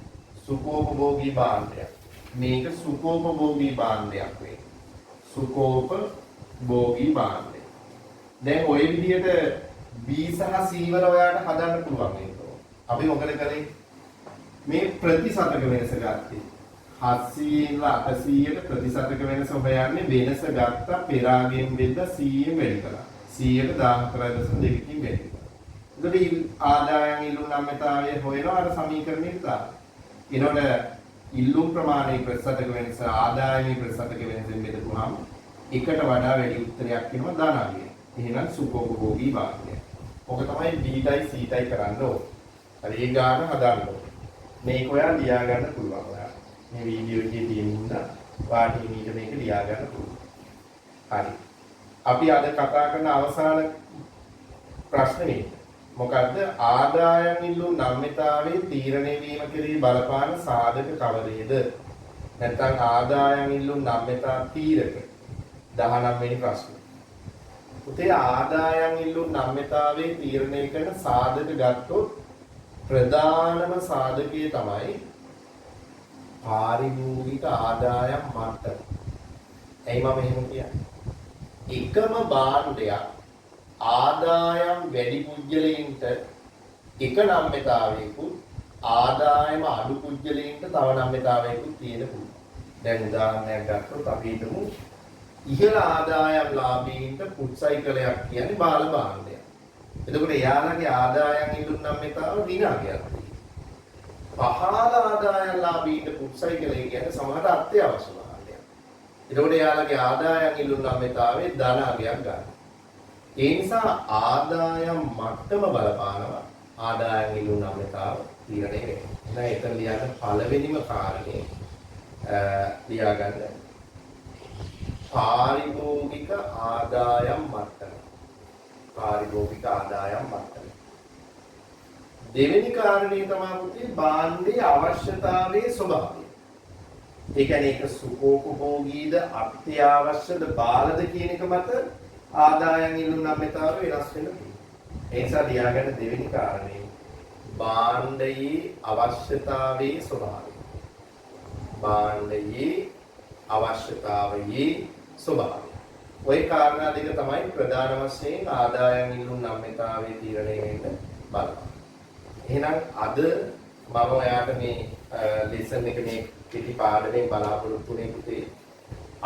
සුඛෝපභෝගී භාණ්ඩයක්. මේක සුඛෝපභෝගී භාණ්ඩයක් වේ. සුඛෝපභෝගී භාණ්ඩය. දැන් ওই විදිහට B සහ C වල ඔයාලට හදන්න පුළුවන් මේක. අපි මොකද කරේ? මේ ප්‍රතිශතක වෙනස ගත්තේ. 700 ඉඳලා 800ට ප්‍රතිශතක වෙනස හොයන්නේ වෙනස ගත්ත පෙරාගෙන් බෙද්ද 100ෙන් වැඩි කළා. 100ට 14.2කින් වැඩි කළා. එතකොට ආදායම් ඉල්ලුම් නම්‍යතාවය හොයනවා අර සමීකරණයට දාලා. ඊනොට ඉල්ලුම් ප්‍රමාණයේ ප්‍රතිශතක වෙනස ආදායමේ ප්‍රතිශතක වෙනසෙන් බෙදපුවාම එකට වඩා වැඩි උත්තරයක් එනවා ධනාගය. එහෙනම් සුඛෝපභෝගී භාණ්ඩය. ඔක තමයි B ටයි C ටයි කරන්න ඕනේ. හරි ඒ ගාන හදන්න ඕනේ. මේක ඔයා ලියා ගන්න පුළුවන් ඔයා. මේ වීඩියෝ එකේ තියෙන නිසා වාටි මීට මේක ලියා ගන්න පුළුවන්. හරි. අපි අද කතා කරන අවසාන ප්‍රශ්නේ මොකද්ද? ආදායම් ඉල්ලුම් නම්‍යතාවයේ තීරණය වීම කෙරෙහි බලපාන සාධක කවරේද? නැත්නම් ආදායම් ඉල්ලුම් නම්‍යතා තීරක 19 වෙනි ප්‍රශ්නේ. උතේ ආදායම් ඉල්ලුම් නම්‍යතාවයේ තීරණය කරන සාධක ගත්තොත් ප්‍රධානම සාධකය තමයි පාරිභෝගික ආදායම් මට්ටම. එයි මම එහෙම කියන්නේ. එකම භාණ්ඩයක් ආදායම් වැඩි පුජ්‍යලයින්ට එක නම්‍යතාවයකුත් ආදායම අඩු පුජ්‍යලයින්ට තව නම්‍යතාවයකුත් තියෙන පුළුවන්. දැන් උදාහරණයක් ගත්තොත් අපි හිතමු ඉහළ ආදායම් ලාභීන්ට ෆුඩ් සයිකලයක් කියන්නේ බාල භාණ්ඩයක්. එතකොට එයාලගේ ආදායම් ඉල්ලුම් නම්‍යතාව දිනාගයක්. පහළ ආදායම් ලාභීන්ට ෆුඩ් සයිකලය කියන්නේ සමහර අත්‍යවශ්‍ය භාණ්ඩයක්. එතකොට එයාලගේ ආදායම් ඉල්ලුම් නම්‍යතාවේ ධනාගයක් ගන්න. ඒ නිසා ආදායම් මට්ටම බලපානවා ආදායම් ඉල්ලුම් නම්‍යතාව තීරණය වෙනවා. එහෙනම් එතන ලියන්න පළවෙනිම කාරණේ ලියා ගන්න. පාරිභෝගික ආදායම් මට්ටම. පාරිභෝගික ආදායම් මට්ටම. දෙවෙනි කාරණේ තමයි පුතේ භාණ්ඩයේ අවශ්‍යතාවයේ ස්වභාවය. ඒ කියන්නේ ඒක සුඛෝපභෝගීද අත්‍යවශ්‍යද බාලද කියන එක මත ආදායම් ඉල්ලුම් නම්‍යතාව වෙනස් වෙන්න පුළුවන්. ඒ නිසා ලියාගන්න දෙවෙනි කාරණේ භාණ්ඩයේ අවශ්‍යතාවයේ ස්වභාවය. භාණ්ඩයේ අවශ්‍යතාවයේ ස්වභාවය. ওই කාරණා දෙක තමයි ප්‍රධාන වශයෙන් ආදායම් ඉල්ලුම් නම්‍යතාවයේ තීරණය වෙන්න බලපාන. එහෙනම් අද මම ඔයාලට මේ ලෙසන් එක මේ පිටි පාඩමෙන් බලාපොරොත්තු වෙන්නේ පුතේ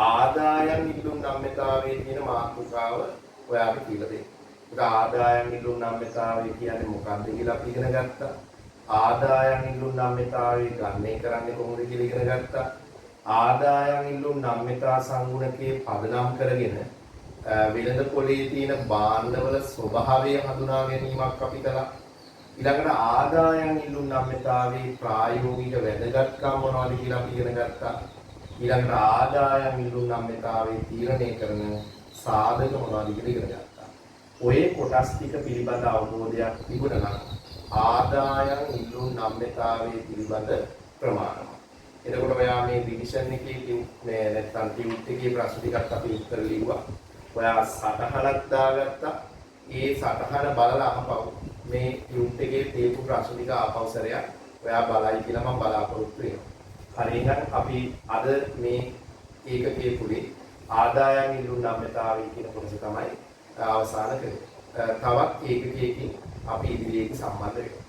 ආදායම් ඉල්ලුම් නම්‍යතාවයේ තියෙන මාතෘකාව ඔයාලට කියලා දෙන්න. ඒක ආදායම් ඉල්ලුම් නම්‍යතාවය කියන්නේ මොකක්ද කියලා අපි ඉගෙන ගත්තා. ආදායම් ඉල්ලුම් නම්‍යතාවය ගණනය කරන්නේ කොහොමද කියලා ඉගෙන ගත්තා. ආදායම් ඉල්ලුම් නම්‍යතා සංගුණකයේ පදනම් කරගෙන වෙළඳ පොලේ තියෙන භාණ්ඩවල ස්වභාවය හඳුනා ගැනීමක් අපි කළා. ඊළඟට ආදායම් ඉල්ලුම් නම්‍යතාවයේ ප්‍රායෝගික වැදගත්කම් මොනවද කියලා අපි ඉගෙන ගත්තා. ඊළඟට ආදායම් ඉල්ලුම් නම්‍යතාවයේ තීරණය කරන සාධක මොනවද කියලා ඉගෙන ගත්තා. ඔය කොටස් ටික පිළිබඳ අවබෝධයක් තිබුණා නම් ආදායම් ඉල්ලුම් නම්‍යතාවයේ පිළිබඳ ප්‍රමාණවත්. එතකොට ඔයා මේ රිවිෂන් එකේ මේ නැත්නම් ටියුට් එකේ ප්‍රශ්න ටිකක් අපි උත්තර ලිව්වා. ඔයා සටහනක් දාගත්තා. ඒ සටහන බලලා අහපව්. මේ යුට් එකේ තේපු ප්‍රශ්න ටික ආපෞසරයක් ඔයා බලයි කියලා මම බලාපොරොත්තු වෙනවා. හරි එහෙනම් අපි අද මේ ඒකකයේ පුලේ ආදායම් ඉල්ලුම් නම්‍යතාවය කියන කොටස තමයි අවසාන කරේ. තවත් ඒකකයකින් අපි ඉදිරියට සම්බන්ධ වෙනවා.